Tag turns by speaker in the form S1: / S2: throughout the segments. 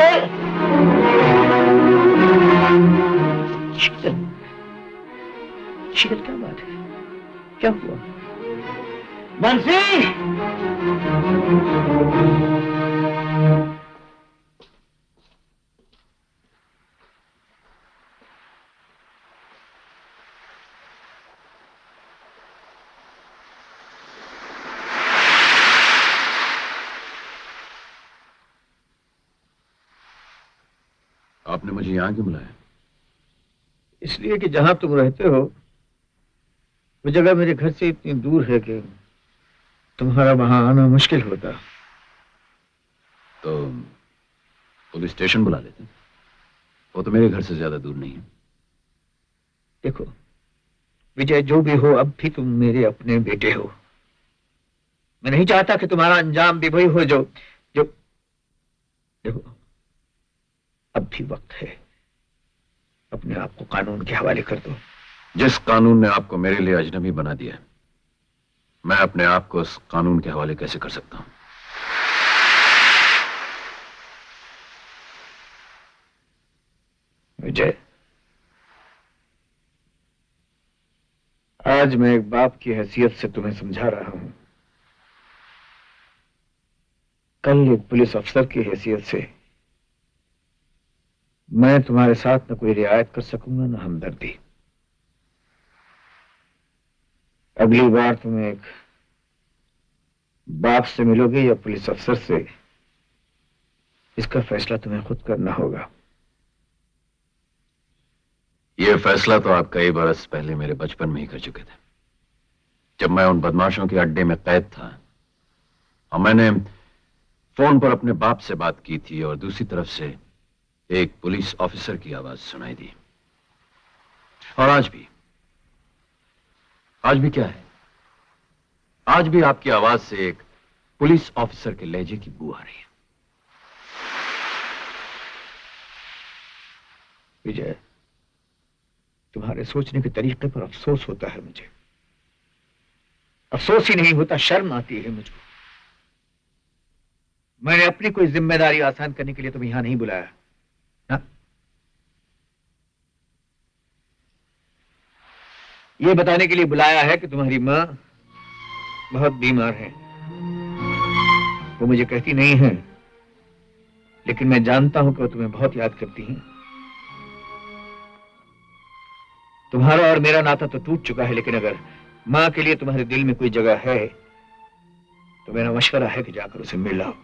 S1: शीतल, शीतल, शीतल, क्या बात है? क्या हुआ? बंसी!
S2: आपने मुझे यहां क्यों बुलाया?
S1: इसलिए कि जहां तुम रहते हो वो जगह मेरे घर से इतनी दूर है कि तुम्हारा वहां आना मुश्किल होता।
S2: तो पुलिस स्टेशन बुला लेते। वो तो मेरे घर से ज्यादा दूर नहीं है।
S1: देखो विजय, जो भी हो अब भी तुम मेरे अपने बेटे हो। मैं नहीं चाहता कि तुम्हारा अंजाम भी वही हो जो जो देखो, अब भी वक्त है। अपने आप को कानून के हवाले कर दो।
S2: जिस कानून ने आपको मेरे लिए अजनबी बना दिया, मैं अपने आप को उस कानून के हवाले कैसे कर सकता हूं?
S1: विजय, आज मैं एक बाप की हैसियत से तुम्हें समझा रहा हूं। कल एक पुलिस अफसर की हैसियत से मैं तुम्हारे साथ न कोई रियायत कर सकूंगा न हमदर्दी। अगली बार तुम एक बाप से मिलोगे या पुलिस अफसर से, इसका फैसला तुम्हें खुद करना होगा।
S2: यह फैसला तो आप कई बरस पहले मेरे बचपन में ही कर चुके थे, जब मैं उन बदमाशों के अड्डे में कैद था और मैंने फोन पर अपने बाप से बात की थी और दूसरी तरफ से एक पुलिस ऑफिसर की आवाज सुनाई दी। और आज भी क्या है? आज भी आपकी आवाज से एक पुलिस ऑफिसर के लहजे की बू आ रही है।
S1: विजय, तुम्हारे सोचने के तरीके पर अफसोस होता है मुझे। अफसोस ही नहीं होता, शर्म आती है मुझको। मैंने अपनी कोई जिम्मेदारी आसान करने के लिए तुम्हें यहां नहीं बुलाया ना? ये बताने के लिए बुलाया है कि तुम्हारी मां बहुत बीमार है। वो मुझे कहती नहीं है, लेकिन मैं जानता हूं कि वो तुम्हें बहुत याद करती हैं। तुम्हारा और मेरा नाता तो टूट चुका है, लेकिन अगर मां के लिए तुम्हारे दिल में कोई जगह है तो मेरा मशवरा है कि जाकर उसे मिल आओ।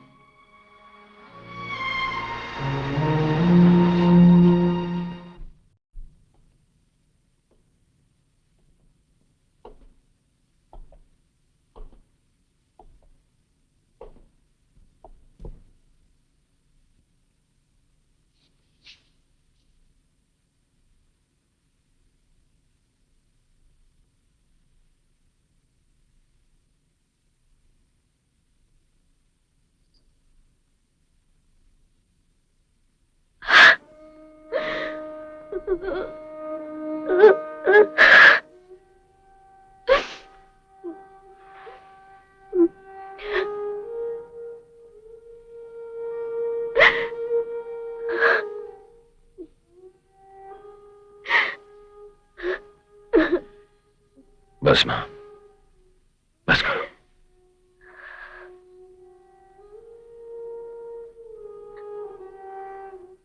S2: बस मां, बस करो।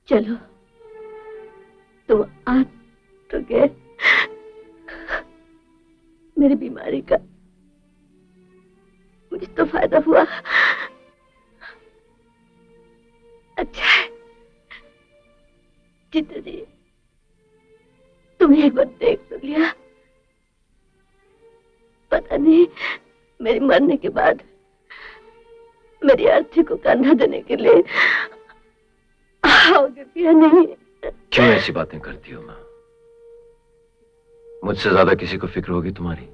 S3: चलो, तुम आ तो गए। मेरी बीमारी का मुझे तो फायदा हुआ। अच्छा है जीते जी तुम्हें एक बार देख तो लिया। पता नहीं मेरी मरने के बाद मेरी अर्थी को कंधा देने के लिए आओगे या नहीं।
S2: क्यों ऐसी बातें करती हो मां? मुझसे ज्यादा किसी को फिक्र होगी तुम्हारी।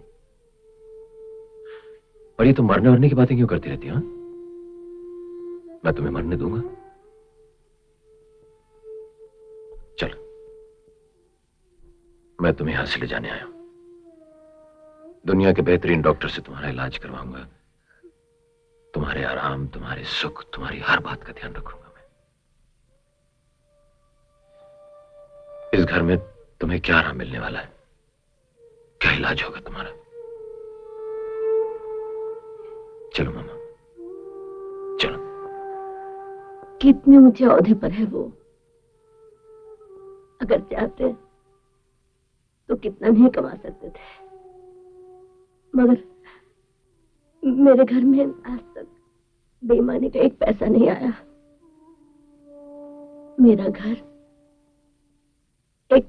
S2: और ये तुम मरने वरने की बातें क्यों करती रहती हो? मैं तुम्हें मरने दूंगा? चलो, मैं तुम्हें यहां से ले जाने आया हूं। दुनिया के बेहतरीन डॉक्टर से तुम्हारा इलाज करवाऊंगा। तुम्हारे आराम, तुम्हारे सुख, तुम्हारी हर बात का ध्यान रखूंगा मैं। इस घर में तुम्हें क्या आराम मिलने वाला है? क्या इलाज होगा तुम्हारा? चलो मामा, चलो।
S3: कितने ऊंचे ओहदे पर है वो। अगर चाहते तो कितना नहीं कमा सकते थे, मगर मेरे घर में आज तक बेईमानी का एक पैसा नहीं आया। मेरा घर एक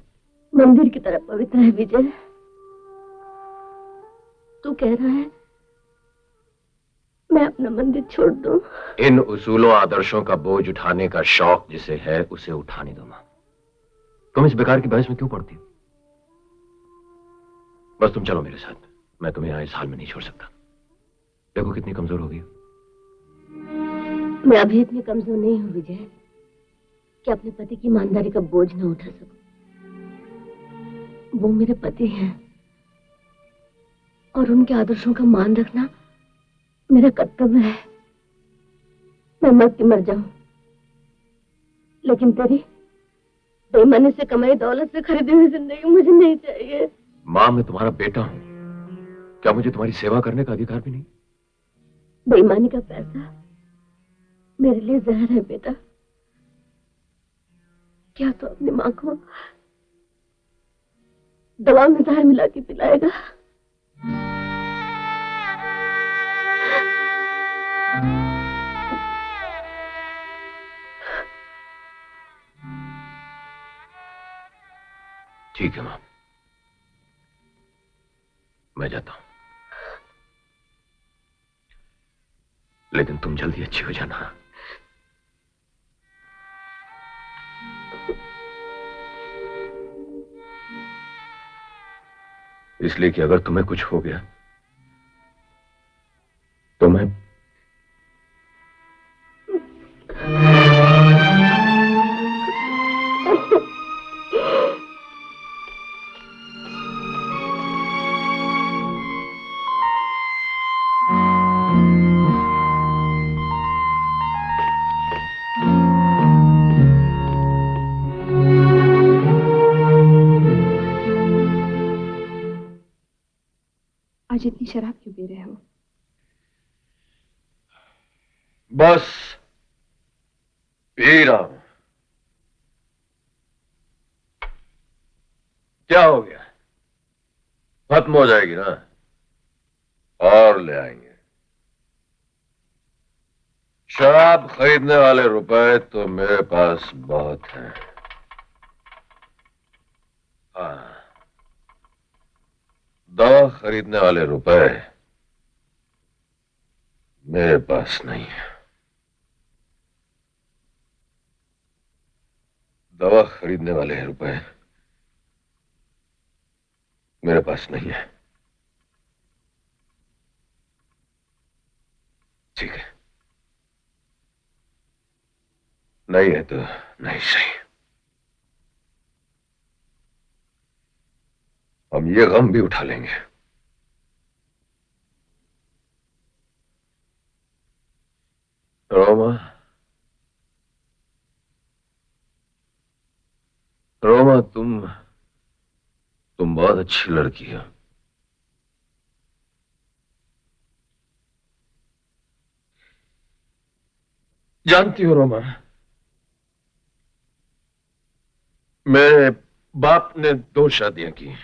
S3: मंदिर की तरह पवित्र है विजय। तू कह रहा है मैं अपना मंदिर छोड़ दूं?
S2: इन उसूलों आदर्शों का बोझ उठाने का शौक जिसे है उसे उठाने दो मां। तुम इस बेकार की बहस में क्यों पड़ती हो? बस तुम चलो मेरे साथ। मैं तुम्हें यहां इस हाल में नहीं छोड़ सकता। देखो कितनी कमजोर हो गई।
S3: मैं अभी इतनी कमजोर नहीं हूं विजय कि अपने पति की ईमानदारी का बोझ न उठा सकूं। वो मेरे पति हैं और उनके आदर्शों का मान रखना मेरा कर्तव्य है। मैं मर के मर जाऊं, लेकिन तेरी बेईमानी से कमाई दौलत से खरीदी हुई जिंदगी मुझे नहीं चाहिए।
S2: मां, मैं तुम्हारा बेटा हूं। क्या मुझे तुम्हारी सेवा करने का अधिकार भी नहीं?
S3: बेईमानी का पैसा मेरे लिए जहर है बेटा। क्या तो अपनी मां को दवा में जहर मिला के पिलाएगा?
S2: ठीक है मां, मैं जाता हूं, लेकिन तुम जल्दी अच्छी हो जाना। इसलिए कि अगर तुम्हें कुछ हो गया तो मैं
S4: आज इतनी शराब क्यों पी रहे हो?
S2: बस पी रहा हूं। क्या हो गया? खत्म हो जाएगी ना? और ले आएंगे। शराब खरीदने वाले रुपए तो मेरे पास बहुत हैं। हाँ, दवा खरीदने वाले रुपए मेरे पास नहीं है। दवा खरीदने वाले रुपए मेरे पास नहीं है। ठीक है, नहीं है तो नहीं सही। हम ये गम भी उठा लेंगे। रोमा, रोमा, तुम बहुत अच्छी लड़की हो। जानती हो रोमा, मेरे बाप ने 2 शादियां की।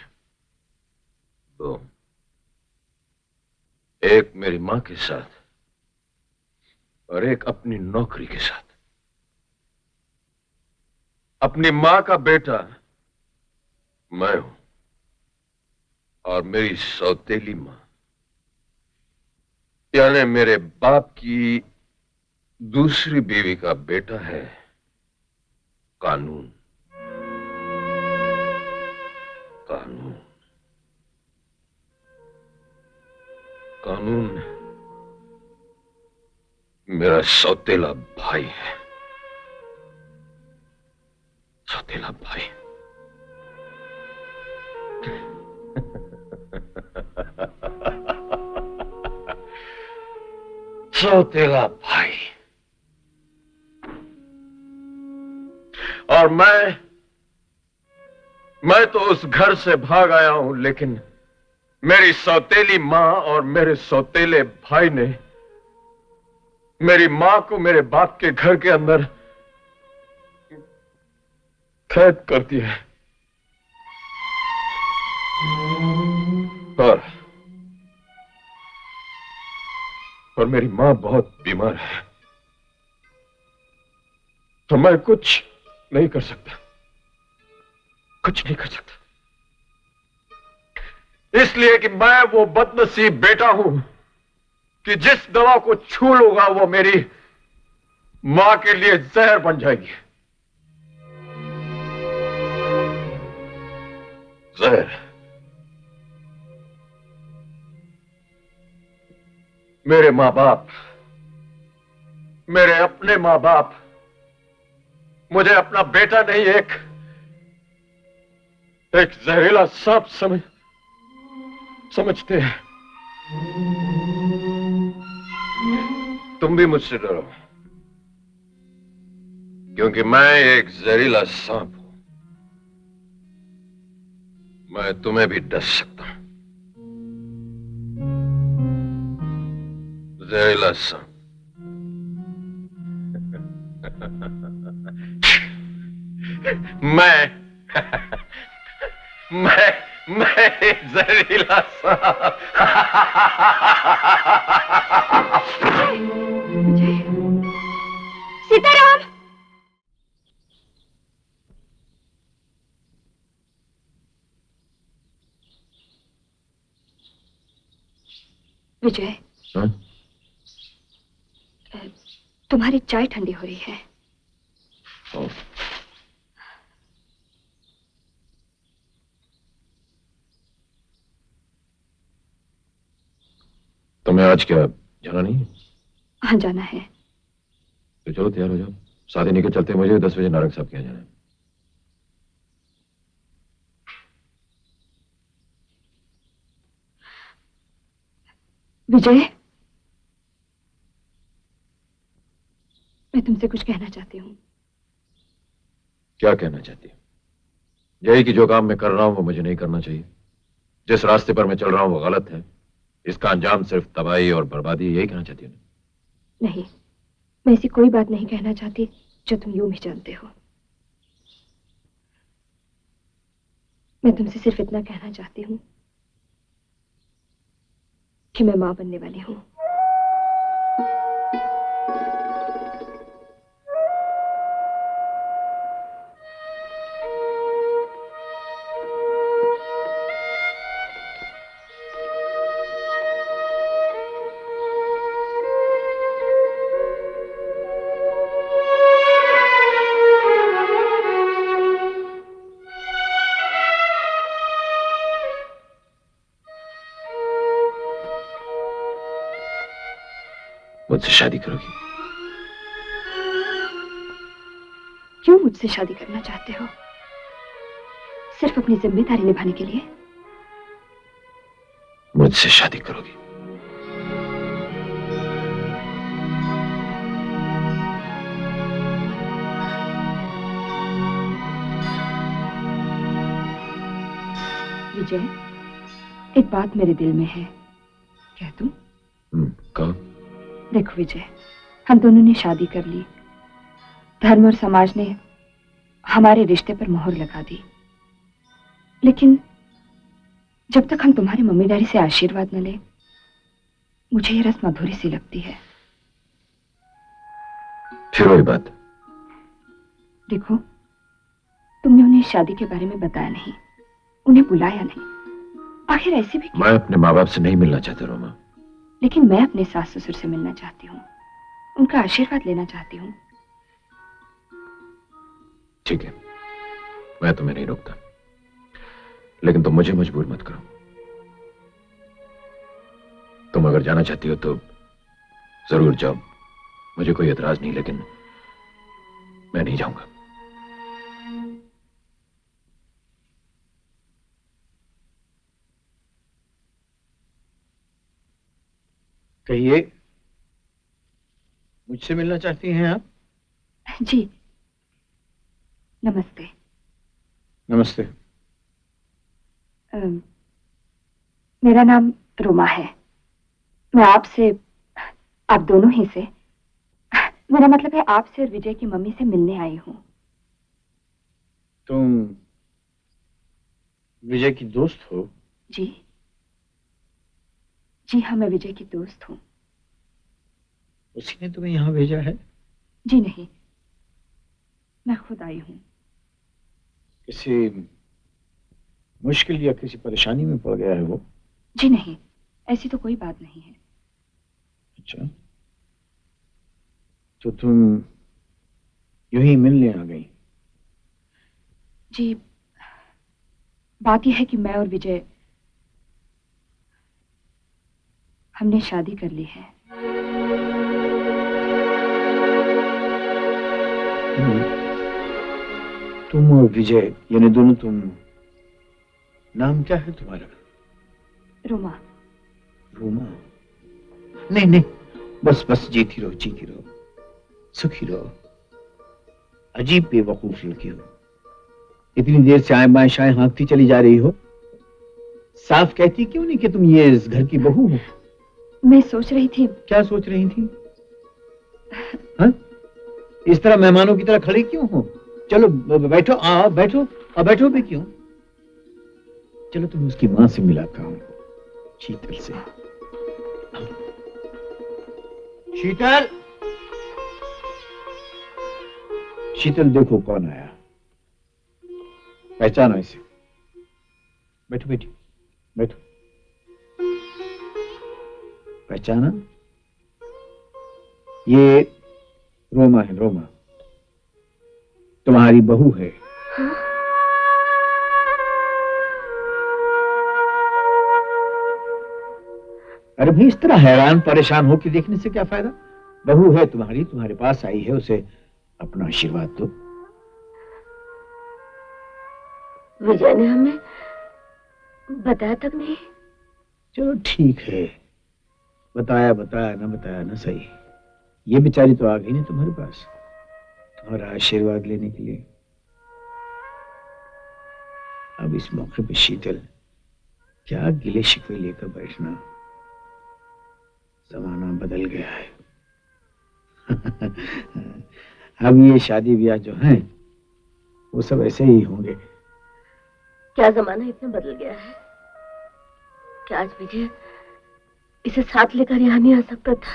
S2: 2। एक मेरी मां के साथ और एक अपनी नौकरी के साथ। अपनी मां का बेटा मैं हूं और मेरी सौतेली मां यानी मेरे बाप की दूसरी बीवी का बेटा है कानून। कानून, कानून मेरा सौतेला भाई है। सौतेला भाई। सौतेला भाई। और मैं मैं तो उस घर से भाग आया हूं, लेकिन मेरी सौतेली मां और मेरे सौतेले भाई ने मेरी मां को मेरे बाप के घर के अंदर कैद कर दिया है। और मेरी मां बहुत बीमार है, तो मैं कुछ नहीं कर सकता, कुछ नहीं कर सकता, इसलिए कि मैं वो बदनसीब बेटा हूं कि जिस दवा को छू लूंगा वो मेरी मां के लिए जहर बन जाएगी। जहर। मेरे मां बाप, मेरे अपने मां बाप मुझे अपना बेटा नहीं, एक जहरीला सांप समझते हैं। तुम भी मुझसे डरो, क्योंकि मैं एक जहरीला सांप हूं। मैं तुम्हें भी डस सकता हूं। जहरीला सांप। मैं एक जहरीला सांप।
S4: सीताराम! विजय, तुम्हारी चाय ठंडी हो रही है।
S2: तुम्हें आज क्या जाना नहीं है?
S4: हाँ, जाना है।
S2: तो चलो तैयार हो जाओ, शादी निकल चलते हैं। मुझे 10 बजे नारंग साहब के यहाँ जाना है।
S4: विजय, मैं तुमसे कुछ कहना चाहती हूँ।
S2: क्या कहना चाहती है? यही कि जो काम मैं कर रहा हूं वो मुझे नहीं करना चाहिए। जिस रास्ते पर मैं चल रहा हूं वो गलत है। इसका अंजाम सिर्फ तबाही और बर्बादी, यही कहना चाहती हूँ?
S4: नहीं, मैं ऐसी कोई बात नहीं कहना चाहती जो तुम यूं भी जानते हो। मैं तुमसे सिर्फ इतना कहना चाहती हूँ कि मैं मां बनने वाली हूँ।
S2: मुझसे शादी करोगी?
S4: क्यों मुझसे शादी करना चाहते हो? सिर्फ अपनी जिम्मेदारी निभाने के लिए?
S2: मुझसे शादी करोगी?
S4: विजय, एक बात मेरे दिल में है, कह दूं?
S2: कहो।
S4: देखो विजय, हम दोनों ने शादी कर ली। धर्म और समाज ने हमारे रिश्ते पर मोहर लगा दी, लेकिन जब तक हम तुम्हारे मम्मी डैडी से आशीर्वाद न ले, मुझे ये रस्म अधूरी सी लगती है।
S2: फिर वही बात।
S4: देखो, तुमने उन्हें शादी के बारे में बताया नहीं, उन्हें बुलाया नहीं। आखिर ऐसे भी
S2: मैं अपने माँ बाप से नहीं मिलना चाहता रोमा।
S4: लेकिन मैं अपने सास ससुर से मिलना चाहती हूँ, उनका आशीर्वाद लेना चाहती हूँ।
S2: ठीक है, मैं तुम्हें नहीं रोकता, लेकिन तुम मुझे मजबूर मत करो। तुम अगर जाना चाहती हो तो जरूर जाओ, मुझे कोई एतराज नहीं, लेकिन मैं नहीं जाऊंगा।
S1: कहिए, मुझसे मिलना चाहती हैं आप?
S4: जी, नमस्ते।
S1: नमस्ते।
S4: मेरा नाम रोमा है। मैं आपसे, आप दोनों ही से, मेरा मतलब है आपसे और विजय की मम्मी से मिलने आई हूँ।
S1: तुम विजय की दोस्त हो?
S4: जी जी हाँ, मैं विजय की दोस्त हूँ।
S1: उसी ने तुम्हें यहाँ भेजा है?
S4: जी नहीं, मैं खुद आई हूँ।
S1: किसी मुश्किल या किसी परेशानी में पड़ गया है वो?
S4: जी नहीं, ऐसी तो कोई बात नहीं है।
S1: अच्छा, तो तुम यूं ही मिलने आ गई?
S4: जी, बात यह है कि मैं और विजय, हमने शादी कर ली है।
S1: तुम और विजय यानी दोनों तुम, नाम क्या है तुम्हारा?
S4: रोमा।
S1: रोमा? नहीं नहीं, बस बस जीती रहो, जीती रहो, सुखी रहो। अजीब बेवकूफ लड़की हो, इतनी देर से आए बाएं शाएं हाँकती चली जा रही हो। साफ कहती क्यों नहीं कि तुम ये इस घर की बहू हो?
S4: मैं सोच रही थी।
S1: क्या सोच रही थी? हाँ? इस तरह मेहमानों की तरह खड़ी क्यों हो? चलो बैठो, आ बैठो, बैठो भी क्यों? चलो तुम उसकी मां से मिलाता हूं, शीतल से। शीतल, शीतल देखो कौन आया, पहचानो इसे। बैठो बेटी, बैठो। पहचाना? ये रोमा है, रोमा तुम्हारी बहू है। अरे भाई, इस तरह हैरान परेशान होकर देखने से क्या फायदा? बहू है तुम्हारी, तुम्हारे पास आई है, उसे अपना आशीर्वाद दो।
S3: विजय ने हमें बताया तक नहीं।
S1: चलो ठीक है, बताया बताया ना बताया ना सही, ये बेचारी तो आ गई ना तुम्हारे पास, तुम्हारा आशीर्वाद लेने के लिए। अब इस मौके पे शीतल, क्या गिले शिकवे लेकर बैठना, जमाना बदल गया है। अब ये शादी ब्याह जो है वो सब ऐसे ही होंगे।
S3: क्या जमाना इतना बदल गया है कि आज विजय इसे साथ लेकर यहाँ नहीं आ सकता था।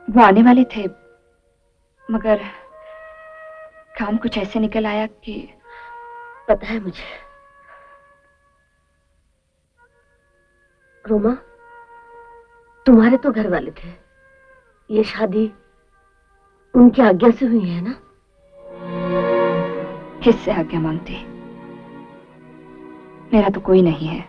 S4: वो आने वाले थे, मगर काम कुछ ऐसे निकल आया कि।
S3: पता है मुझे। रोमा, तुम्हारे तो घर वाले थे, ये शादी उनकी आज्ञा से हुई है ना?
S4: किससे आज्ञा मांगते? मेरा तो कोई नहीं है।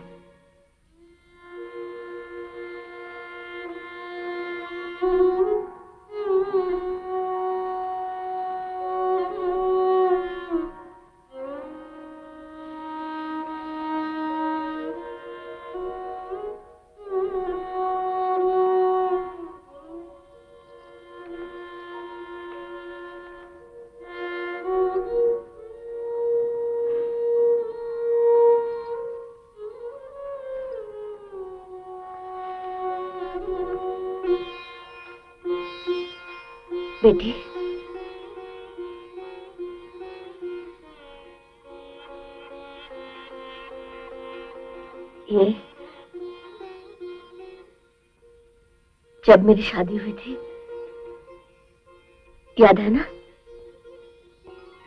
S3: बेटी, ये जब मेरी शादी हुई थी, याद है ना?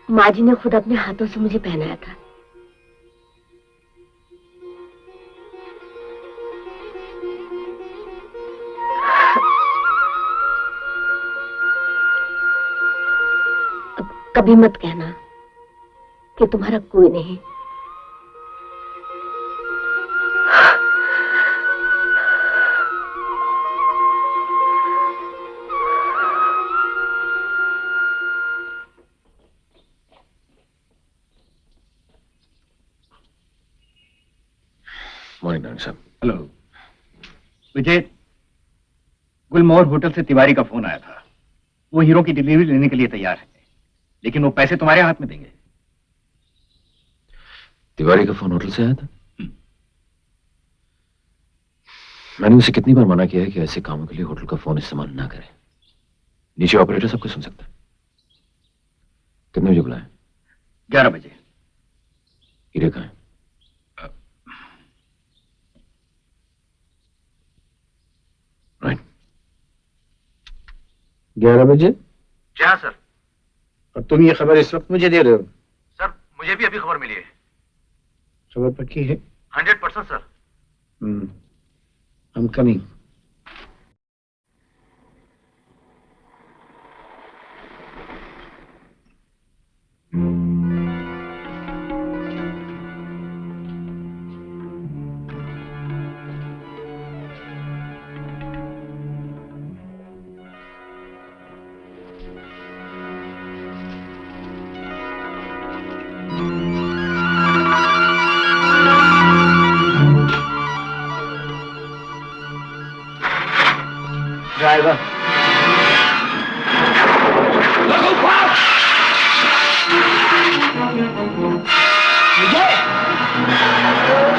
S3: माँ जी ने खुद अपने हाथों से मुझे पहनाया था। कभी मत कहना कि तुम्हारा कोई नहीं।
S2: मॉर्निंग डॉक्टर साहब।
S5: हेलो विजय, गुलमोहर होटल से तिवारी का फोन आया था। वो हीरो की डिलीवरी लेने के लिए तैयार है, लेकिन वो पैसे तुम्हारे हाथ में देंगे।
S2: तिवारी का फोन होटल से आया था? मैंने उसे कितनी बार मना किया है कि ऐसे कामों के लिए होटल का फोन इस्तेमाल ना करें। नीचे ऑपरेटर सब कुछ सुन सकता है। कितने बजे बुलाएं?
S5: 11 बजे।
S2: हीरे कहाँ है? राइट।
S1: 11 बजे?
S5: जी हाँ सर।
S1: और तुम ये खबर इस वक्त मुझे दे रहे हो?
S5: सर मुझे भी अभी खबर मिली है।
S1: खबर पक्की है?
S5: 100% सर।
S1: I'm coming. Driver. विजय!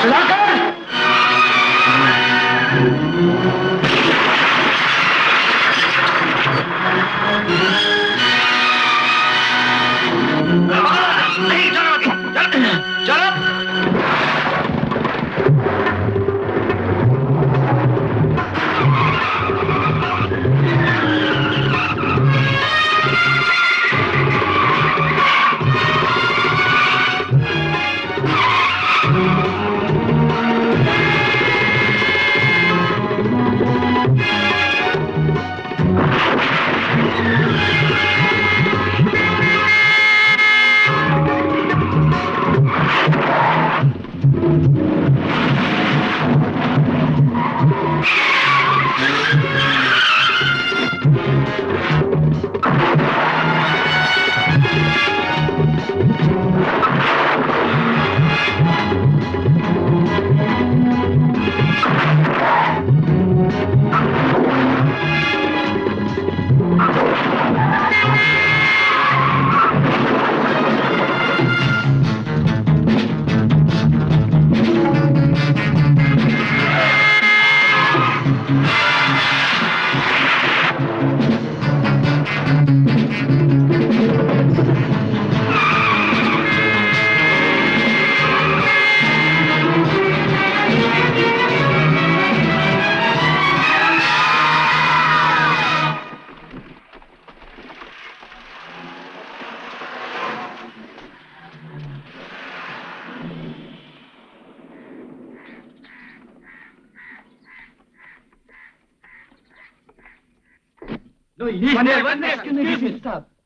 S1: सुधाकर! नहीं, चलो!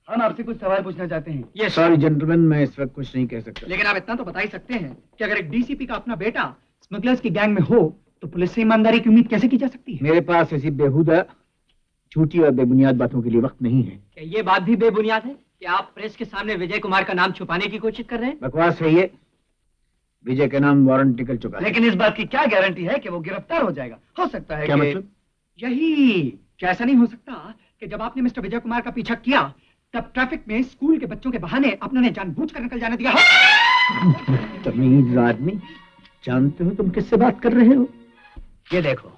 S5: हम आपसे कुछ सवाल पूछना चाहते हैं।
S1: ये सॉरी जेंटलमैन, मैं इस वक्त कुछ नहीं कह सकता।
S5: लेकिन आप इतना तो बता ही सकते हैं कि अगर एक डीसीपी का अपना बेटा स्मगलर्स की गैंग में हो तो पुलिस से ईमानदारी की उम्मीद कैसे की जा सकती है?
S1: मेरे पास ऐसी बेहुदा, झूठी और बेबुनियाद बातों के लिए वक्त नहीं है।
S6: क्या ये बात भी बेबुनियाद है कि आप प्रेस के सामने विजय कुमार का नाम छुपाने की कोशिश कर रहे हैं?
S1: बकवास है ये। विजय का नाम वारंट निकल चुका है।
S5: लेकिन इस बात की क्या गारंटी है कि वो गिरफ्तार हो जाएगा? हो सकता है
S1: क्या
S5: कि
S1: मतलब?
S5: यही क्या ऐसा नहीं हो सकता कि जब आपने मिस्टर विजय कुमार का पीछा किया तब ट्रैफिक में स्कूल के बच्चों के बहाने अपने ने जानबूझकर निकल जाने दिया हो?
S1: तमीज आदमी, जानते हो तुम किससे बात कर रहे हो? ये देखो,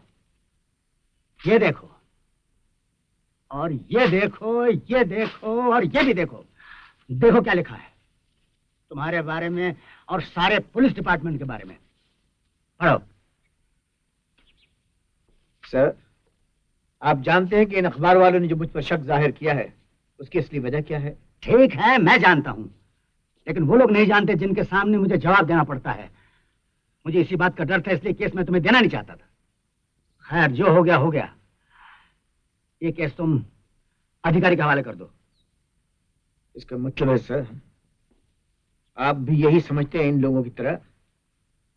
S1: ये देखो, और ये देखो, ये देखो, और ये भी देखो। देखो क्या लिखा है तुम्हारे बारे में और सारे पुलिस डिपार्टमेंट के बारे में। पढ़ो। सर, आप जानते हैं कि इन अखबार वालों ने जो मुझ पर शक जाहिर किया है उसकी असली वजह क्या है? ठीक है, मैं जानता हूं, लेकिन वो लोग नहीं जानते जिनके सामने मुझे जवाब देना पड़ता है। मुझे इसी बात का डर था, इसलिए केस मैं तुम्हें देना नहीं चाहता था। खैर, जो हो गया हो गया। ये केस तुम अधिकारी के हवाले कर दो। इसका मतलब है सर, आप भी यही समझते हैं इन लोगों की तरह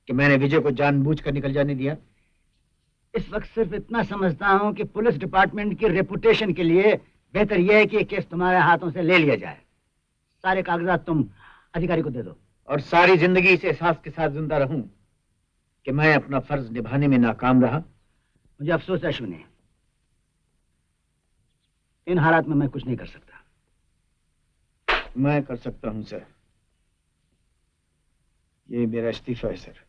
S1: कि मैंने विजय को जानबूझकर निकल जाने दिया? इस वक्त सिर्फ इतना समझता हूं कि पुलिस डिपार्टमेंट की रेपुटेशन के लिए बेहतर यह है कि ये केस तुम्हारे हाथों से ले लिया जाए। सारे कागजात तुम अधिकारी को दे दो और सारी जिंदगी इस एहसास के साथ जिंदा रहूं कि मैं अपना फर्ज निभाने में नाकाम रहा। मुझे अफसोस है अश्विनी, इन हालात में मैं कुछ नहीं कर सकता। मैं कर सकता हूं सर। ये मेरा इस्तीफा है सर।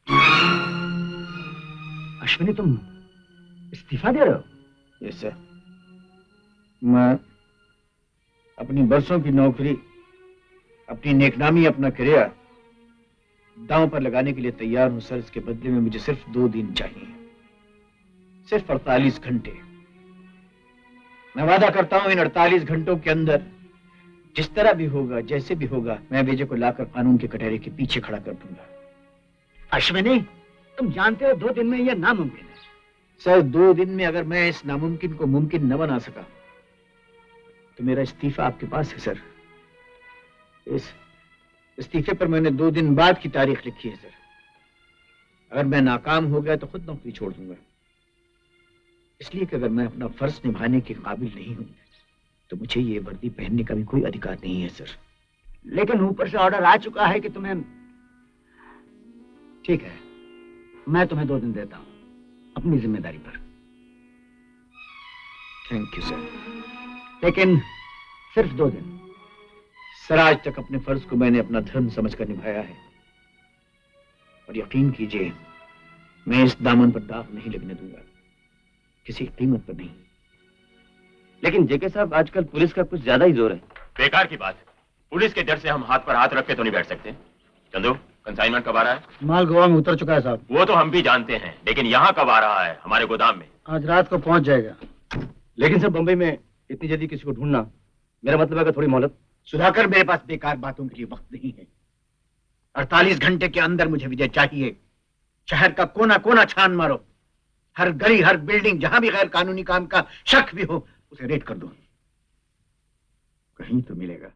S1: अश्विनी,
S5: इस्तीफा दे रहे हो?
S1: Yes sir. मैं अपनी बरसों की नौकरी, अपनी नेकनामी, अपना करियर दांव पर लगाने के लिए तैयार हूं सर। इसके बदले में मुझे सिर्फ 2 दिन चाहिए, सिर्फ 48 घंटे। मैं वादा करता हूं इन 48 घंटों के अंदर जिस तरह भी होगा, जैसे भी होगा, मैं विजय को लाकर कानून के कटहरे के पीछे खड़ा कर दूंगा।
S5: अश्विनी, तुम जानते हो 2 दिन में यह नामुमकिन है।
S1: सर 2 दिन में अगर मैं इस नामुमकिन को मुमकिन न बना सका तो मेरा इस्तीफा आपके पास है सर। इस इस्तीफे पर मैंने 2 दिन बाद की तारीख लिखी है सर। अगर मैं नाकाम हो गया तो खुद नौकरी छोड़ दूंगा, इसलिए कि अगर मैं अपना फर्ज निभाने के काबिल नहीं हूं तो मुझे ये वर्दी पहनने का भी कोई अधिकार नहीं है सर।
S5: लेकिन ऊपर से ऑर्डर आ चुका है कि तुम्हें। ठीक है, मैं तुम्हें 2 दिन देता हूं अपनी जिम्मेदारी पर।
S1: Thank you sir.
S5: लेकिन सिर्फ 2 दिन।
S1: सर आज तक अपने फर्ज को मैंने अपना धर्म समझकर निभाया है, और यकीन कीजिए मैं इस दामन पर दाग नहीं लगने दूंगा, किसी कीमत पर नहीं।
S7: लेकिन जेके साहब, आजकल पुलिस का कुछ ज्यादा ही जोर है।
S2: बेकार की बात है। पुलिस के डर से हम हाथ पर हाथ रख के तो नहीं बैठ सकते। चंदू, कंसाइनमेंट कब आ रहा है?
S5: माल गोवा में उतर चुका है साहब।
S2: वो तो हम भी जानते हैं, लेकिन यहाँ कब आ रहा है? हमारे गोदाम में।
S5: आज रात को पहुंच जाएगा।
S7: लेकिन सर, बम्बई में इतनी जल्दी किसी को ढूंढना, मेरा मतलब है कि थोड़ी मोहलत।
S1: सुधाकर, मेरे पास बेकार बातों के लिए वक्त नहीं है। 48 घंटे के अंदर मुझे विजय चाहिए। शहर का कोना कोना छान मारो, हर गली, हर बिल्डिंग, जहां भी गैर कानूनी काम का शक भी हो उसे रेड कर दो, कहीं तो मिलेगा।